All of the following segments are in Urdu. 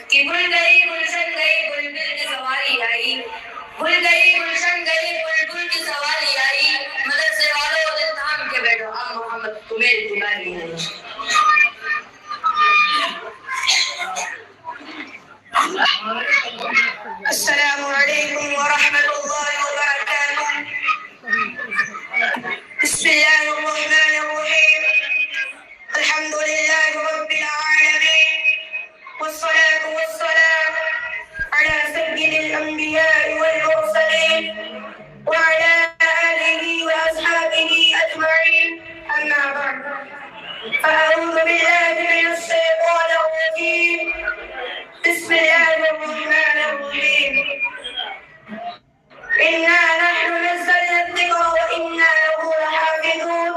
کہ بھول گئی گلشن گئی بلبل کی سواری آئی، بھول گئی گلشن گئی بلبل کی سواری آئی، مدرسے والوں دل تھام کے بیٹھو اب محمد کو میری بیماری ہے۔ السلام علیکم ورحمۃ اللہ وبرکاتہ۔ بسم اللہ الرحمن الرحیم، الحمد للہ رب العالمین، والصلاة والسلام على سيد الأنبياء والمرسلين وعلى آله وأصحابه أجمعين، أما بعد، فأعوذ بالله من الشيطان الرجيم، بسم الله الرحمن الرحيم، إنا نحن نزلنا الذكر وإنا له لحافظون،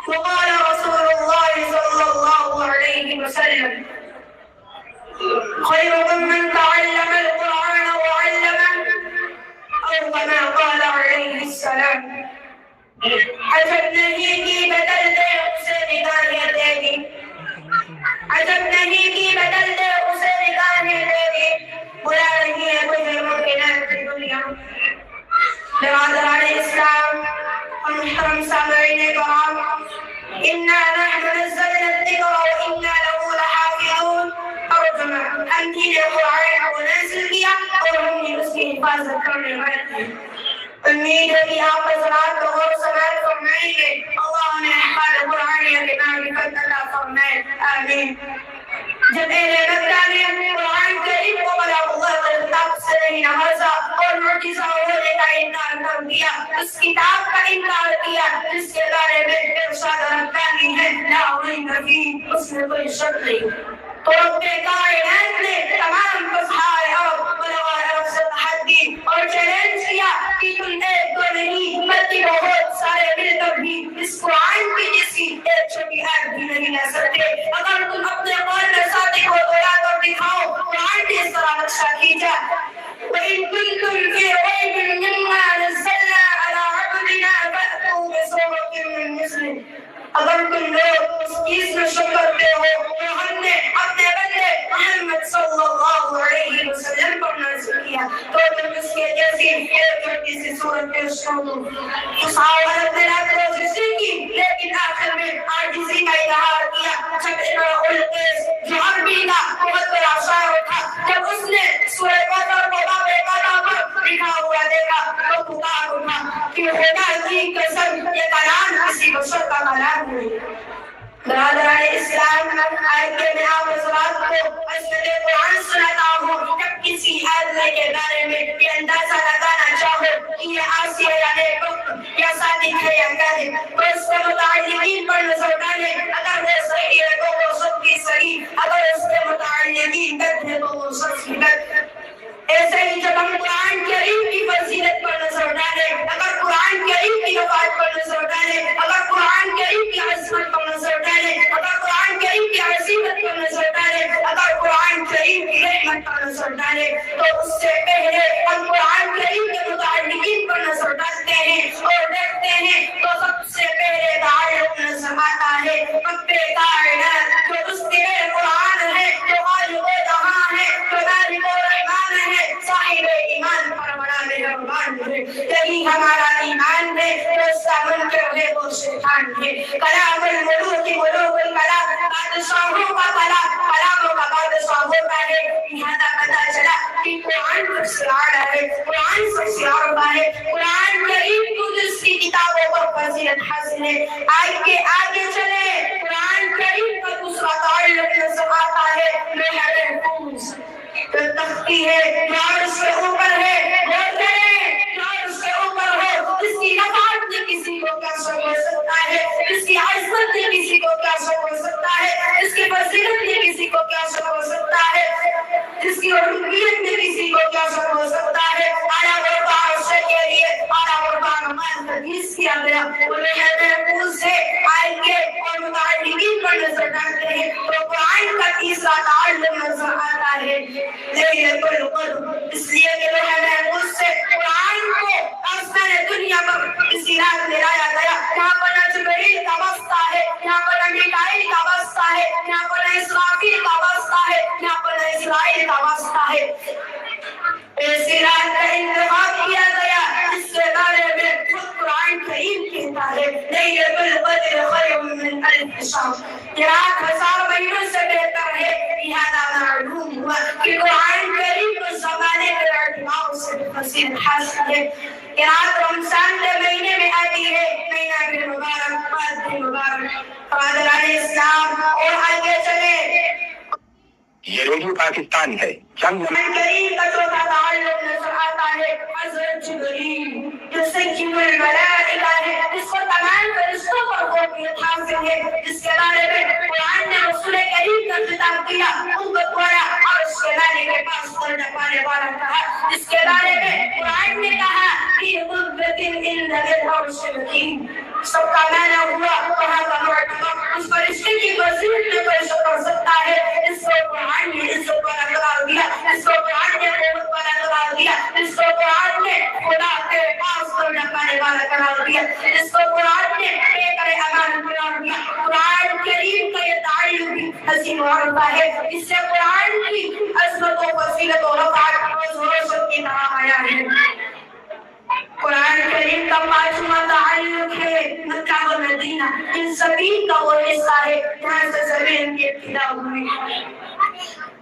وقال رسول الله صلى الله عليه وسلم: خيركم من تعلم القرآن وعلمه، أو كما قال عليه السلام۔ عجب نہیں کہ بدل دے اسے نگاہیں تیری، عجب نہیں کہ بدل دے اسے نگاہیں تیری، بلا رہی ہے تجھے ممکنات کی دنیا۔ برادران اسلام اور محترم سامعین کرام، انا نحن نزلنا الذکر وانا له لحافظون، ترجمہ ہم نے قرآن کو نازل کیا اور ہم نے اس کی حفاظت کرنے والے ہیں۔ امید ہے کہ آپ حضرات کو غور سماعت فرمائیں گے، اللہ نے احفاظ قرآنیہ کے معرفت عطا فرمائے، آمین۔ جب اہل مکہ نے قرآن کریم کو بلاغ اللہ و کتاب سے نہیں نوازا اور معجزہ ہونے کا انکار کر دیا، اس کتاب کا انکار کیا جس کے بارے میں ارشاد ربانی ہے لا ریب فیہ، اس میں کوئی شک نہیں، تو رب کائنات نے تمام فصحائے عرب بلغاء عرب سے تحدی اور چیلنج کیا کہ تم ایک دو نہیں بلکہ بہت سارے مل کر بھی اس قرآن کی جیسی ایک چھوٹی آیت بھی نہیں لا سکتے۔ اگر تم اپنے قول میں صادق ہو تو لا کر دکھاؤ، قرآن کی اس طرح نقشہ کھینچا۔ وَإِن كُنتُمْ فِي رَيْبٍ مِّمَّا نَزَّلْنَا عَلَىٰ عَبْدِنَا فَأْتُوا بِسُورَةٍ مِّن مِّثْلِهِ، اگر تم لوگ اس چیز میں شک کرتے ہو تو ہم نے اپنے بندے محمد صلی اللہ علیہ وسلم پر نازل کیا تو تم اس کے جیسی ایک چھوٹی سی صورت پیش کر دو۔ صحابہ نے رات کو کوشش کی لیکن آخر میں عاجزی کا اظہار کیا۔ جب امرؤ القیس جو عربی کا بہت بڑا شاعر تھا، جب اس نے سورہ کوثر کو باب قضا پر لکھا ہوا دیکھا تو پکار اٹھا کہ خدا کی قسم یہ کلام کسی بشر کا کلام نہیں۔ برادران اسلام، آیت میں آپ حضرات کو اصل قرآن سناتا ہوں۔ جب کسی آدمی کے بارے میں یہ اندازہ لگانا چاہو کہ یہ عاصی ہے یا نیک یا صادق ہے یا کاذب تو اس کے متعلقین پر نظر ڈالیں، اگر وہ صحیح ہے تو وہ سب کی صحیح، اگر اس کے متعلقین غلط ہے تو وہ سب کی غلط۔ ایسے ہی جب ہم قرآن کریم کی فضیلت پر نظر ڈالیں، اگر قرآن کریم کی وفات پر نظر ڈالیں، اگر قرآن کریم کی عظمت پر نظر ڈالیں، اگر قرآن کریم کی عظیمت پر نظر ڈالیں، اگر قرآن کریم کی رحمت پر نظر ڈالیں تو اس سے پہلے ہم قرآن کریم کے متعلقین پر نظر ڈالتے ہیں اور دیکھتے ہیں تو سب سے پہلے تعلق نظر آتا ہے رب کائنات جو اس کے قرآن ہے، جو خالق و جہاں ہے، جو مالک و رحمان ہے، صاحب ایمان فرمانا مہربان ہے۔ یہی ہمارا ایمان ہے، جو اس کا منکر ہے وہ شیطان ہے۔ کلام الملوک ملوک الکلام، بادشاہوں کا کلام کلاموں کا بادشاہ ہوتا ہے۔ لہذا پتہ چلا کہ قرآن سب سے اعلیٰ ہے، قرآن سب سے اعلیٰ ہے، قرآن کریم کو جس کی کتابوں پر فضیلت حاصل ہے۔ آگے چلے، قرآن کریم کا دوسرا تعلق نظر آتا ہے لوح محفوظ، جو تختی ہے، جو عرش کے اوپر ہے، وہ کرے جو عرش کے اوپر ہو، جس کی نفاذ نے کسی کو کیا شک ہو سکتا ہے، جس کی عظمت نے کسی کو کیا شک ہو سکتا ہے، جس کی فضیلت نے کسی کو کیا شک ہو سکتا ہے، جس کی ربوبیت نے کسی کو کیا شک ہو سکتا ہے۔ اعلیٰ مرتبہ عرش کے لیے اعلیٰ مرتبہ نماز تجویز کیا گیا، لوح محفوظ سے آئیں گے اور متعلقین پر نظر ڈالتے ہیں تو قرآن کا تیسرا تعلق نظر آتا ہے لیلۃ القدر، اس لیے کہ لوح محفوظ سے قرآن کو آسمان دنیا پر اسی رات میں لایا گیا۔ یہاں پر نہ جبریل کا واسطہ ہے، یہاں پر نہ میکائیل کا واسطہ ہے، یہاں پر نہ اسرافیل کا واسطہ واسطہ ہے نہ بنی اسرائیل کا واسطہ ہے۔ ایسی رات کا انتخاب کیا گیا جس کے بارے میں خود قرآن کریم کہتا ہے لیلۃ القدر خیر من الف شہر، یہ رات 1000 مہینوں سے بہتر ہے۔ لہذا معلوم ہوا کہ قرآن کریم کو زمانے کے اعتبار سے فضیلت حاصل ہے۔ یہ رات رمضان کے مہینے میں آتی ہے، مہینہ بھی مبارک، بات بھی مبارک۔ فادران اسلام اور آگے چلے، یہ ریڈیو پاکستان ہے۔ چند کریم کا چوتھا تعلق نظر آتا ہے حضرت جبریل جو سید الملائکہ ہے، جس کو تمام فرشتوں پر فوقیت حاصل ہے، جس کے بارے میں قرآن نے رسول کریم کا خطاب کیا، ان کو پڑھا اور اس کے بارے کے پاس پڑھنے پانے والا کہا، جس کے بارے میں قرآن نے کہا کہ قدرت ان للعرش مکین، سب کا معنی ہوا وہاں کا مرتبہ اس فرشتے کی وسیلت میں پیش کر سکتا ہے۔ اس کو قرآن نے عزت والا قرار دیا، اس کو قرآن نے قوت والا قرار دیا، اس کو قرآن نے خدا کے پاس پڑھنے پانے والا قرار دیا، اس کو قرآن نے بے کرے امان قرار دیا۔ قرآن کریم کا یہ تعلق بھی حسین و عرفہ ہے، اس سے قرآن کی عظمت و فضیلت و رفعت و روشن کی طرح آیا ہے۔ قرآن کریم کا پانچواں تعلق ہے مکہ و مدینہ، ان زمین کا وہ حصہ ہے جہاں سے زمین کی ابتدا ہوئی،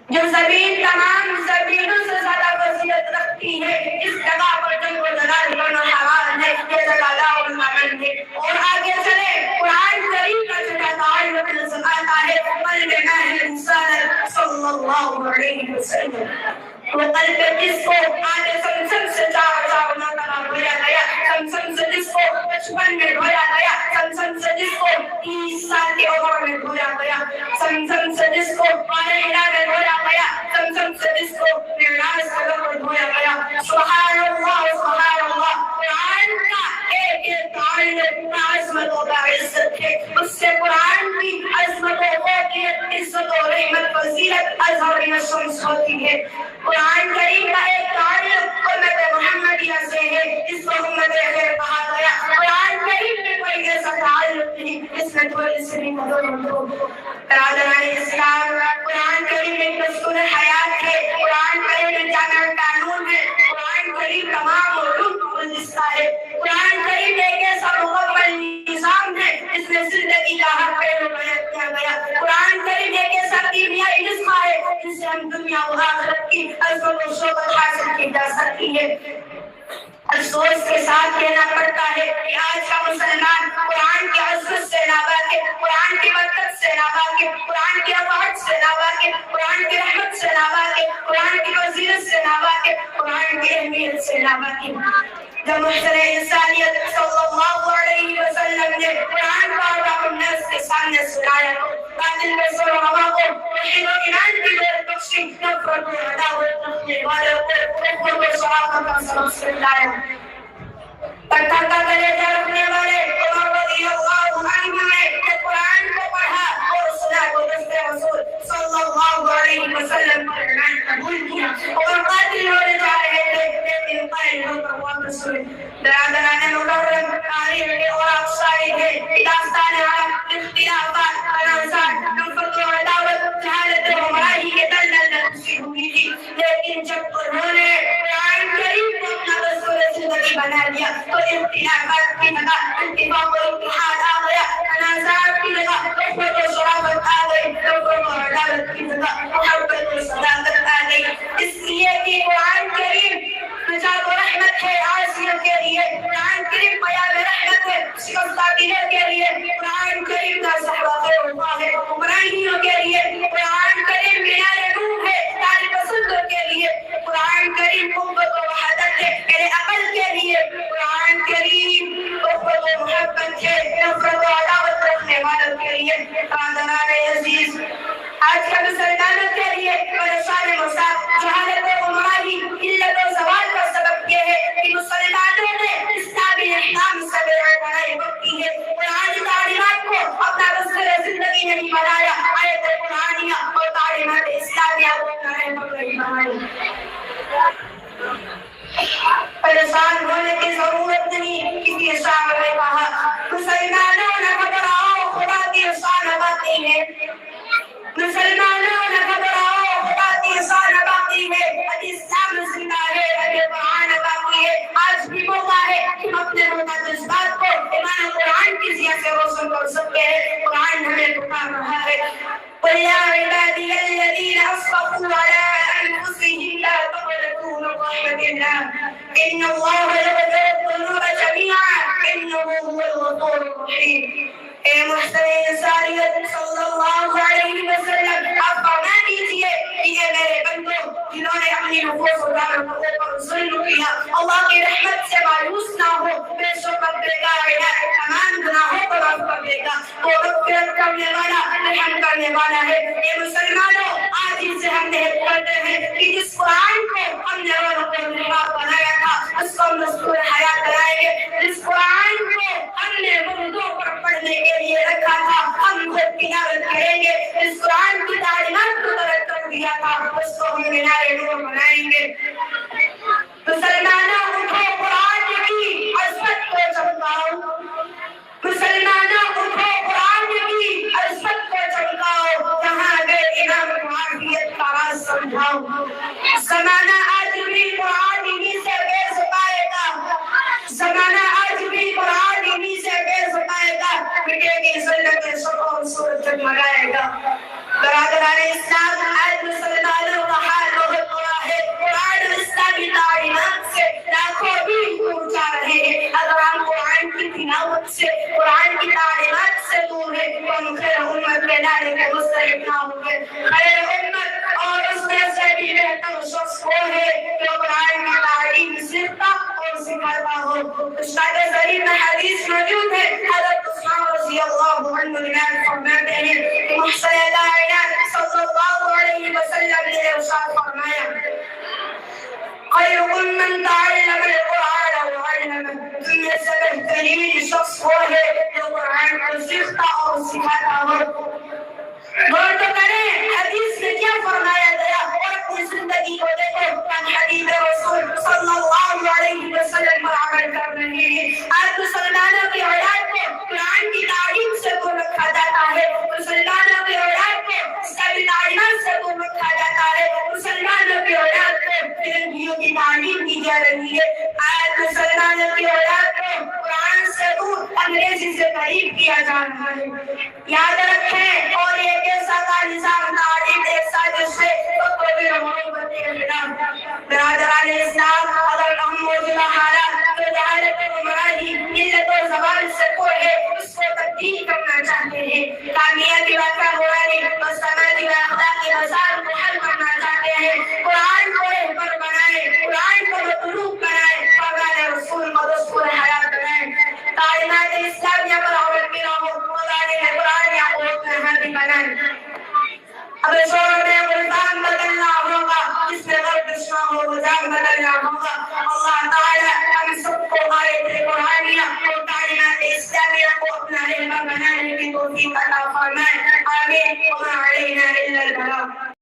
جو زمین تمام زمینوں سے زیادہ فضیلت رکھتی ہے۔ اس جگہ پر جنگ و جلال کرنا حرام ہے، یہ جگہ لا المعن ہے۔ اور آگے چلے، قرآن کریم کا چھٹا تعلق نظر آتا ہے قلب ماہ انسان صلی اللہ علیہ وسلم، وہ قلب جس کو آج سمسم سے چار مرتبہ دھویا گیا، سمسم سے جس کو 55 میں دھویا گیا، سمسم سے جس کو 30 سال کی عمر میں دھویا گیا، سمسم سے جس کو پانے ہلا میں دھویا گیا، سمسم سے جس کو معراج میں دھویا گیا۔ سبحان اللہ سبحان اللہ، قرآن کا ایک تعلق عظمت و عزت ہے، اس سے قرآن کی عظمت و فوقیت، عزت و رحمت فضیلت اظہار الشمس ہوتی ہے۔ قرآن کریم کا ایک تعلق امت محمدیہ سے ہے، اس کو امت خیر کہا گیا۔ قرآن کریم میں کوئی ایسا تعلق نہیں اس میں تھوڑی سی بھی مدد ہو۔ برادران اسلام، قرآن کریم ایک دستور حیات ہے، قرآن کریم ایک جامع قانون ہے، قرآن کریم تمام علوم کو بندشتہ ہے، قرآن کریم ایک ایسا مکمل نظام ہے جس میں زندگی کا ہر پہلو بیان کیا گیا۔ قرآن کریم ایک ایسا کیمیائی نسخہ ہے جس سے ہم دنیا و آخرت کی عظمت و شوکت حاصل کی جا سکتی ہے۔ افسوس کے ساتھ کہنا پڑتا ہے کہ آج کا مسلمان قرآن کی عظمت سے ناواقف، قرآن کی برکت سے ناواقف، قرآن کی رفعت سے ناواقف، قرآن کی رحمت سے ناواقف، قرآن کی فضیلت سے ناواقف، قرآن کی اہمیت سے ناواقف۔ جب محضر انسانیت صلی اللہ علیہ وسلم نے قرآن کا عوام الناس کے سامنے سنایا تو باطل میں سر و ہوا کو توحید و ایمان کی دیر بخشی، نفرت و عداوت رکھنے والوں کو حکم و شرافت کا سبق سکھلایا۔ پتھر کا کلیجہ رکھنے والے عمر رضی اللہ عنہ نے قرآن کو پڑھا اور سنا تو دست رسول صلی اللہ علیہ وسلم پر ایمان قبول کیا اور قاتل ہونے جا رہے تھے لیکن قائل ہو کر واپس ہوئے۔ برادران مکرم، تاریخ کے اور افسائی ہے، داستان عرب، اختلافات، تنازعات، نفرت و عداوت، جہالت و گمراہی کے دلدل میں گھسی ہوئی تھی، لیکن جب انہوں نے قرآن کریم کو اپنا دستور زندگی بنا لیا تو اختلافات کی جگہ اتفاق و اتحاد آ گیا، تنازعات کی جگہ نفرت و شرافت آ گئی، نفرت و عداوت کی جگہ محبت و صداقت آ گئی۔ اس لیے کہ قرآن کریم نجات و رحمت ہے عاصیوں کے لیے، قرآن کریم بیان رحمت ہے شکستہ دلوں کے لیے، قرآن کریم کا صحبہ خیر اللہ ہے گمراہیوں کے لیے، قرآن کریم مینار نور ہے دار پسندوں کے لیے، قرآن کریم قوت و وحدت ہے میرے عقل کے لیے، قرآن کریم قوت و محبت ہے نفرت و عداوت رکھنے والوں کے لیے۔ برادران عزیز، آج کا مسلمانوں کے لیے پریشان مساف جہالت و گمراہی، علت و زوال کا سبب یہ ہے کہ مسلمانوں نے اسلامی احکام سے بے عنایت برتی ہے، قرآن تعلیمات کو اپنا دستور زندگی نہیں بنایا، آیت قرآنیہ اور تعلیمات اسلامیہ کو اپنا رہبر نہیں بنایا۔ پریشان ہونے کی ضرورت نہیں، کسی شاعر نے کہا مسلمانوں نے گھبراؤ خدا کی شان باتیں ہیں، مسلمانوں نے گھبراؤ ایسے روشن کر سکتے ہیں. قرآن ہمیں پکار رہا ہے. قل يا عبادي الذين أسرفوا على أنفسهم لا تقنطوا من رحمة الله إن الله يغفر الذنوب جميعا إنه هو الغفور الرحيم. اے محسن انسانیت صلی اللہ علیہ وسلم آپ فرما دیجئے کہ یہ میرے بندوں جنہوں نے اپنی نفوس و جانوں پر ظلم کیا اللہ کی رحمت سے مایوس نہ ہو. بے شک پروردگار تمام گناہوں کو معاف کر دے گا. وہ مغفرت کرنے والا رحم کرنے والا ہے. اے مسلمانوں آج ہی سے ہم نے کرتے ہیں کہ جس قرآن کو ہم نے بنایا تھا اس کو مستور حیات بنائیں گے. جس قرآن کو ہم نے مردوں پر پڑھنے کے لیے رکھا تھا ہم خود تلاوت کریں گے. اس قرآن کی تعلیمات کو ترتب دیا تھا اس کو ہم مینار نور بنائیں گے. مسلمانوں اٹھو قرآن کی عظمت کو چمکاؤ. مسلمانوں اٹھو قرآن کی عظمت کو چمکاؤ. جہاں گئے امام معافیت کا راز سمجھاؤ. زمانہ آج بھی قرآن ہی سے بے سپائے گا. زمانہ آج بھی قرآن ہی سے بے سپائے گا. مٹے گی ذلت شک اور صورت جگمگائے گا. برادران اسلام آج مسلمانوں کا حال بہت برا ہے. قرآن اسلامی تعلیمات سے لاکھوں بھی دور جا رہے ہیں. اگر ہم قرآن کی تلاوت سے قرآن کی تعلیمات سے دور ہیں تو ہم خیر امت کہلانے کے مستحق نہ ہوں گے. خیر امت اور اس میں سے بھی بہتر شخص وہ ہے جو قرآن کی تعلیم سیکھتا اور سکھاتا ہو. اشارت ظریف میں حدیث موجود ہے. حضرت عثمان رضی اللہ عنہ روایت فرماتے ہیں کہ محسن کائنات صلی اللہ علیہ وسلم نے ارشاد فرمایا خیرکم من تعلم القرآن وعلمه. تم میں سے بہترین شخص وہ ہے جو قرآن کو سیکھتا اور سکھاتا ہو. غور تو کریں حدیث میں کیا فرمایا گیا اور اپنی زندگی کو دیکھو. ہم حدیث رسول صلی اللہ علیہ وسلم پر عمل کر رہے ہیں. آج مسلمانوں کی اولاد کو قرآن کی تعلیم سے دور رکھا جاتا ہے. مسلمانوں کی اولاد کو اسلامی تعلیمات سے دور رکھا جاتا ہے. مسلمانوں کی اولاد کو فرنگیوں کی تعلیم دی جا رہی ہے. آج مسلمانوں کی اولاد کو قرآن سے دور انگریزی سے قریب کیا جا رہا ہے. یاد رکھیں اور ایک ایسا کا نظام تعلیم ایک سازش ہے تو بھی محبت کے خلاف. برادران اسلام اگر ہم موجودہ حالات جو جہالت و گمراہی ملت و زبان سے کوئی ہے اس کو تبدیل کرنا چاہتے ہیں. تعمیراتی واقعہ برانی اور سماجی و اخلاقی مسائل کو حل کرنا چاہتے ہیں. قرآن کو رہبر بنائیں. قرآن کو مطلوب بنائیں. فرمان رسول کو دستور حیات بنائیں. تعلیمات اسلامیہ پر عمل میں رہو. قرآن یا قرآن بنائیں. اب شور میں ملتان بدلنا ہوگا. جس میں غرب دشمن ہو مجام بدلنا ہوگا. اللہ تعالی ہم سب کو آیت قرآنیہ اور تعلیمات اسلامیہ کو اپنا رہبر بنانے کی توفیق عطا فرمائے. آمین. وما علینا الا البلاغ.